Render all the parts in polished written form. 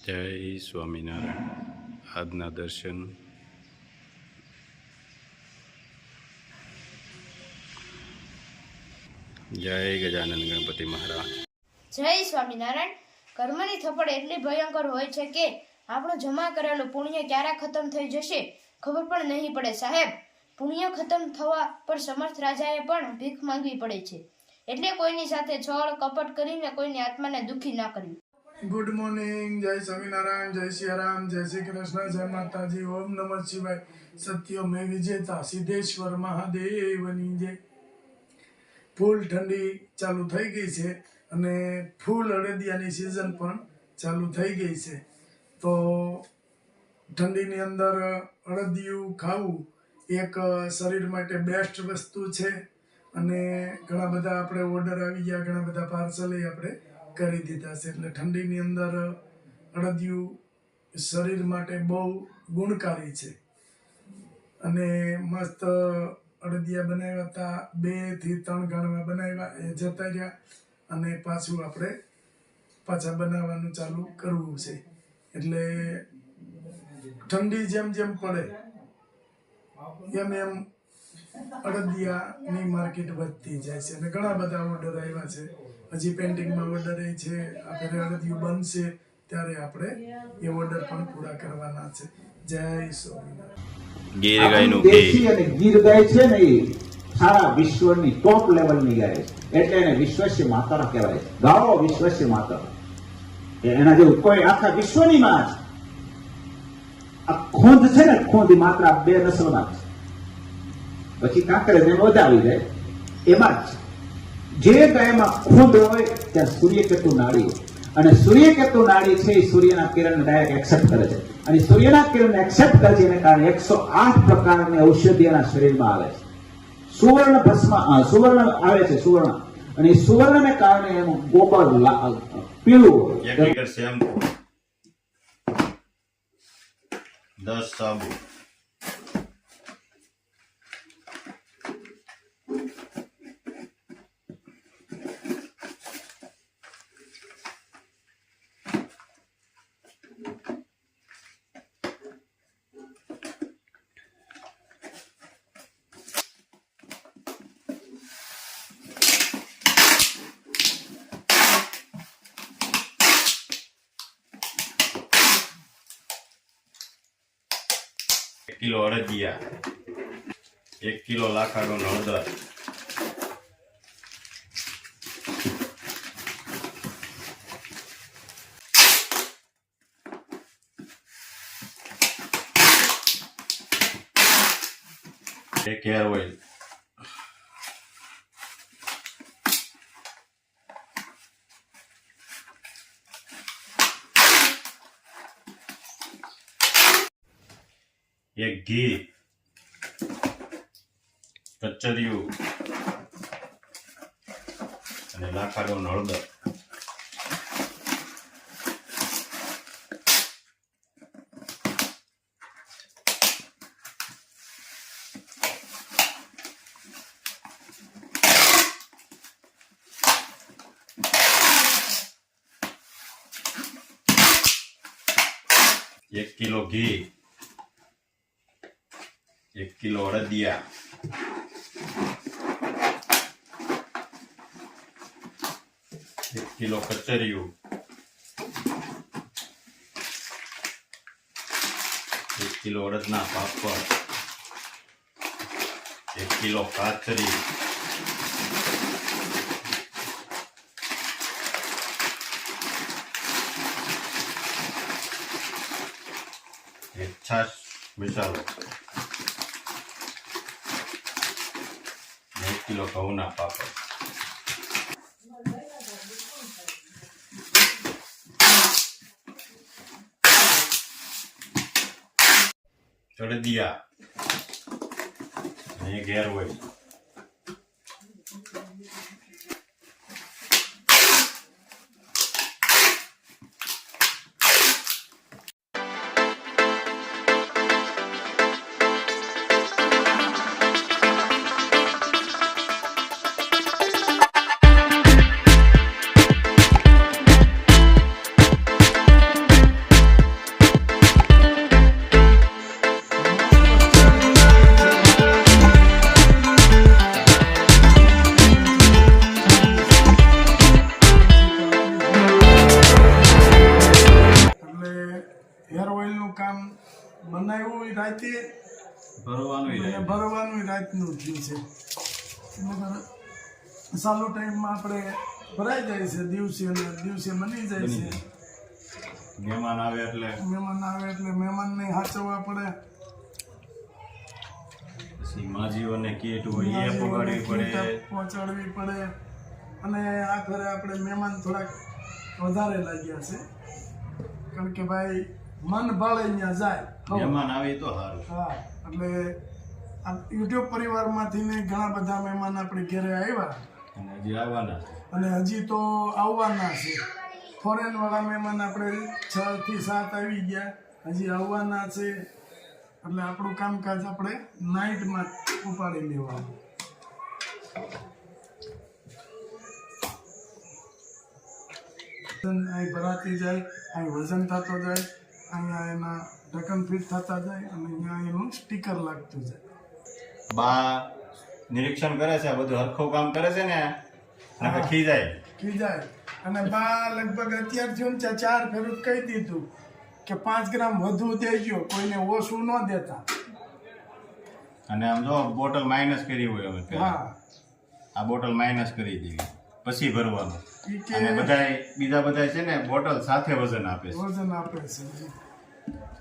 જય સ્વામિનારાયણ. આજના દર્શન જય ગજાનન ગણપતિ મહારાજ. જય સ્વામિનારાયણ. કર્મની થપ્પડ એટલી ભયંકર હોય છે કે આપણું જમા કરેલું પુણ્ય ક્યારે ખતમ થઈ જશે ખબર પણ નહીં પડે. સાહેબ, પુણ્ય ખતમ થવા પર સમર્થ રાજાએ પણ ભીખ માંગવી પડે છે. એટલે કોઈની સાથે છળ કપટ કરીને કોઈની આત્માને દુઃખી ના કરવી. Good morning. જય સ્વામિનારાયણ, જય સિયારામ, જય શ્રી કૃષ્ણ, જય માતાજી, ઓમ નમઃ શિવાય. સત્ય મેં વિજેતા સિદ્ધેશ્વર મહાદેવની જય. ફૂલ ઠંડી ચાલુ થઈ ગઈ છે અને ફૂલ અડદિયાની સિઝન પણ ચાલુ થઈ ગઈ છે. તો ઠંડીની અંદર અડદિયું ખાવું એક શરીર માટે બેસ્ટ વસ્તુ છે અને ઘણા બધા આપણે ઓર્ડર આવી ગયા, ઘણા બધા પાર્સલ આપણે કરી દીધા છે. એટલે ઠંડીની અંદર અડદિયું શરીર માટે બહુ ગુણકારી છે અને મસ્ત અડદિયા બનાવ્યા હતા. 2 થી 3 ગાણમાં બનાવ્યા, એ જતા રહ્યા અને પાછું આપણે પાછા બનાવવાનું ચાલુ કરવું છે. એટલે ઠંડી જેમ જેમ પડે એમ એમ અડદિયાની માર્કેટ વધતી જાય છે અને ઘણા બધા ઓર્ડર આવ્યા છે. હજી પેન્ટિંગમાં ઓર્ડર એ છે. આપણે અડદિયું બનશે ત્યારે આપણે એ ઓર્ડર પણ પૂરા કરવાના છે. જય સ્વામિનારાયણ. ગીર ગાયનું દેશી અને ગીર ગાય છે ને, એ સારા વિશ્વની ટોપ લેવલની ગાય છે. એટલે એને વિશ્વસ્ય માતા કહેવાય છે. ગાઓ વિશ્વસ્ય માતા. એના જેવું કોઈ આખા વિશ્વની માં છે. આ ખોંદ છે ને, ખોંદ માત્ર 2 નસલમાં છે. પછી કાંકરે ને વધાવી જાય એમાં જ જે ગાયમાં ખોંદ હોય ત્યાં સૂર્યકેતુ નાડી હોય અને સૂર્યકેતુ નાડી છે એ સૂર્યના કિરણને ડાયરેક્ટ એક્સેપ્ટ કરે છે અને સૂર્યના કિરણને એક્સેપ્ટ કરે છે એને કારણે 108 પ્રકારની ઔષધિ એના શરીરમાં આવે છે. સુવર્ણ ભસ્મ સુવર્ણ આવે છે, સુવર્ણ, અને એ સુવર્ણને કારણે એનું ગોબર પીળું. 1 લીટર શેમ્પુ, 10 સાબુ, કિલો અડદિયા, 1 કિલો લાખાડો હળદર, 1 હેર ઓઇલ, 1 ઘી, કચરિયું અને લાખાડો હળદર. એક કિલો ઘી, 1 કિલો અડદિયા, 1 કિલો કચરિયું, 1 કિલો અડદના પાપડ, 1 કિલો કાચરી, 1 છાશ મસાલો, 1 કિલો ઘઉંના પાપડ. અડદિયા અને ઘેર હોય. હેર ઓઇલનું કામ બનાવ્યું રાતે ભરવાનું અને ભરવાનું રાતનું જ થયું છે નકર સાલો ટાઈમમાં આપણે ભરાઈ જાય છે દિવસે બની જાય છે મહેમાન આવે એટલે મહેમાન આવે એટલે મહેમાનને સાચવવા પડે પછી માજીઓને કીટ હોય એ પગાડવી પડે પહોંચાડવી પડે અને આ ઘરે આપણે મહેમાન થોડાક વધારે લાગ્યા છે કારણ કે ભાઈ મન ભાળે ત્યાં જાય મહેમાન આવે તો સારું હા એટલે આ યુટ્યુબ પરિવારમાંથી ને ઘણા બધા મહેમાન આપણે ઘરે આવ્યા અને હજી આવવાના છે. અને હજી તો આવવાના છે ફોરેન વાળા મહેમાન આપણે 6 થી 7 આવી ગયા હજી આવવાના છે એટલે આપણું કામકાજ આપણે નાઇટમાં ઉપાડી લેવાનું અહીં ભરાતી જાય અહીં વજન થતો જાય અહીંયા એના ઢક્કન ફિટ થતા જાય અને અહીંયા એનું સ્ટીકર લાગતું જાય બા નિરીક્ષણ કરે છે બધું હરખું કામ કરે છે ને નકર ખીજાય અને બા લગભગ અત્યાર થયું ને 4 ફેરું કહી દીધું કે 5 ગ્રામ વધુ દેજો કોઈને ઓછું ન દેતા અને આમ જો બોટલ માઇનસ કરી હોય હવે પહેલા. હા આ બોટલ માઇનસ કરી દેવી પછી ભરવાનું ઈ કે અને બીજા બધા છે ને બોટલ સાથે વજન આપે છે વજન આપે છે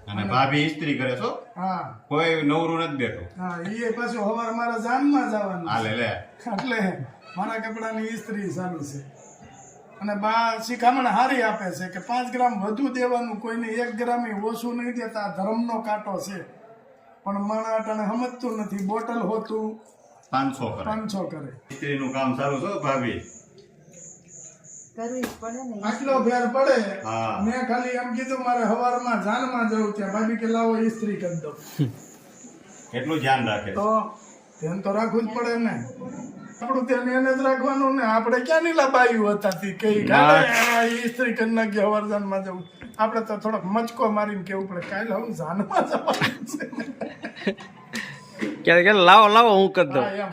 અને ભાભી ઇસ્ત્રી કરે છો હા કોઈ નવરું નથી બેઠું હા એ પાછું હવાર મારા જાનમાં જવાનું હાલે લે એટલે મારા કપડાની ઇસ્ત્રી ચાલુ છે અને બા શિખામણ હારી આપે છે કે 5 ગ્રામ વધુ દેવાનું કોઈને 1 ગ્રામ ઓછું નહીં દેતા ધર્મનો કાંટો છે પણ માણાટાને સમજતું નથી બોટલ હોતું 500 કરે 500 કરે ઇસ્ત્રીનું કામ સારું છો ભાભી આટલો ફેર પડે હા. મેં ખાલી એમ કીધું મારે હવારમાં જાનમાં જવું ત્યાં ભાભી કે લાવો ઇસ્ત્રી કરી દો કેટલું ધ્યાન રાખે તો ધ્યાન તો રાખવું જ પડે ને આપણું ધ્યાન એને જ રાખવાનું ને આપણે ક્યાં નીલા બાયું હતા તી કઈ ઇસ્ત્રી કરી નાખી હવાર જાનમાં જવું આપણે તો થોડોક મચકો મારીને કેવું પડે કાલે હું જાનમાં જવાનું છે કે લાવો લાવો હું કરી દઉં હા, એમ.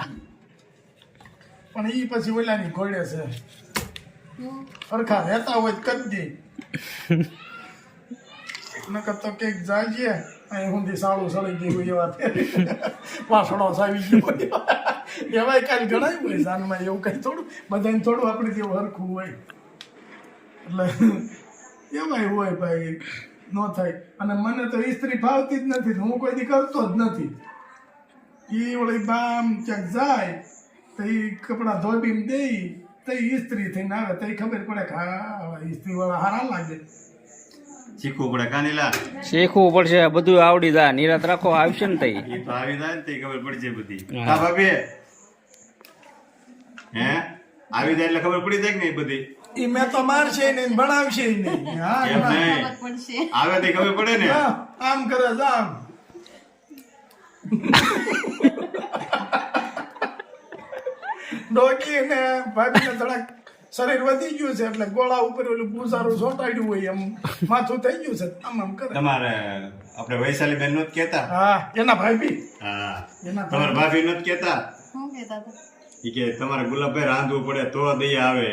પણ ઈ પછી ઓલાની ઘોડે છે સરખા રહેતા હોય તો કરી દે નકર તો કંઈક જાગીએ અહીં સુધી સાળું સળી ગઈ હોય એવા વાસણો સાવી ગયો હોય એવાય કાંઈ ગણાય હોય જાનમાં એવું કંઈ થોડું બધાને થોડું આપણે જેવું હરખું હોય એટલે એવાય હોય ભાઈ ન થાય અને મને તો ઇસ્ત્રી ફાવતી જ નથી હું કોઈ દી કરતો જ નથી એ વળી બામ ક્યાંક જાય તો એ કપડાં ધોબીને દે તો ઇસ્ત્રી થઈને આવે તો ખબર પડે કે હા ઇસ્ત્રી વાળા હારા લાગે શીખવું પડે કાનીલા શીખવું પડશે બધું આવડી જાય નિરાત રાખો આવશે ને તઈ એ તો આવી જાય ને તે ખબર પડી જાય બધી હા ભાભી હે આવી જાય એટલે ખબર પડી જાય કે નહીં બધી એ મેં તો મારશે નહીં ભણાવશે નહીં હા એમ નહીં આવે તે ખબર પડે ને હા, આમ કરે છે આમ ડોકી ને ભાભીને થોડાક શરીર વધી ગયું છે એટલે ગોળા ઉપર ઓલું ભૂસારું ચોંટાડ્યું હોય એમ માથું થઈ ગયું છે આમ આમ કરે તમારે આપણે વૈશાલી બેન નથી કેતા હા એના ભાભી હા એના તમારા ભાભી નથી કેતા ઈ કે તમારે ગુલાબભાઈ રાંધવું પડે તો દયા આવે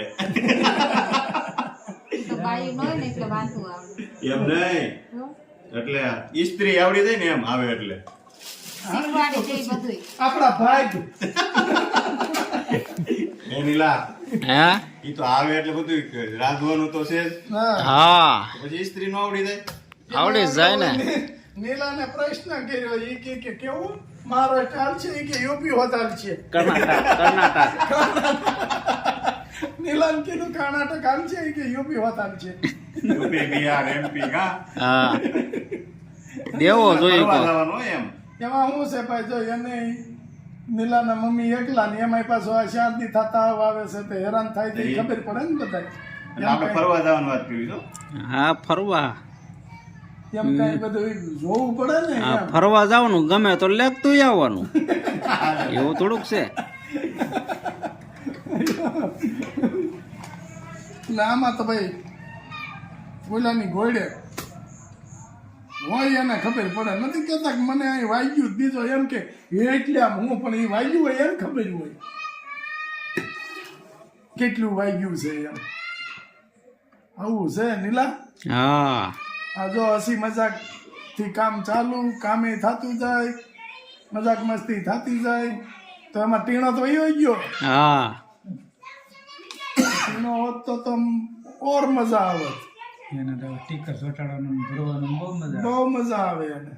એમ નહીં એટલે ઇસ્ત્રી આવડી જાય ને એમ આવે એટલે આપણા ભાઈ એ નીલા હા ઈ તો આવે એટલે બધું રાંધવાનું તો છે જ. હા હા પછી ઇસ્ત્રી નો આવડી જાય આવડી જ જાય ને નીલાને પ્રશ્ન કર્યો એ કે કેવું મહારાષ્ટ્ર હાલ છે એ કે યુપી હોતાલ છે કર્ણાટક નીલાને કીધું કર્ણાટક હાલ છે એ કે યુપી હોતાલ છે યુપી બિહાર એમપી હા હા દેવો જોઈએ ફરવા તો જવાનું હોય એમ એમાં શું છે ભાઈ જો એને નીલાના મમ્મી એકલા ને એમાંય પાછો આ શાંતિ થતા આવે છે તો હેરાન થાય છે એ ખબર પડે ને બધા એટલે આપણે ફરવા જવાની વાત કરી તો હા ફરવા એમ કઈ બધું જોવું પડે ને હા એમ. ફરવા જવાનું ગમે તો લેખતું આવવાનું એવું થોડુંક છે એટલે આમાં તો ભાઈ ઓલાની ઘોડે હોય એને ખબર પડે નથી કહેતા કે મને અહીં વાગ્યું બીજો એમ કે એટલે આમ હું પણ એ વાગ્યું હોય એમ ખબર હોય કેટલું વાગ્યું છે એમ આવું છે નીલા હા આ જો હસી મજાક થી કામ ચાલુ, કામે થતું જાય, મજાક મસ્તી થતી જાય, તો એમાં ટીણો તો વયો ગયો. હા ટીણો હોત તો ઓર મજા આવે, એને તો ટીકર ચોટાડવાનું ને ભરવાનું બહુ મજા બહુ મજા આવે એને.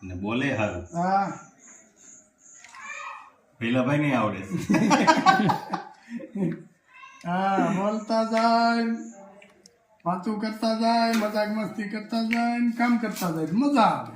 ને બોલે સારું. હા ભીલાભાઈ નહીં આવડે. હા, બોલતા જાય, વાતું કરતા જાય, મજાક મસ્તી કરતા જાય, કામ કરતા જાય, મજા આવે.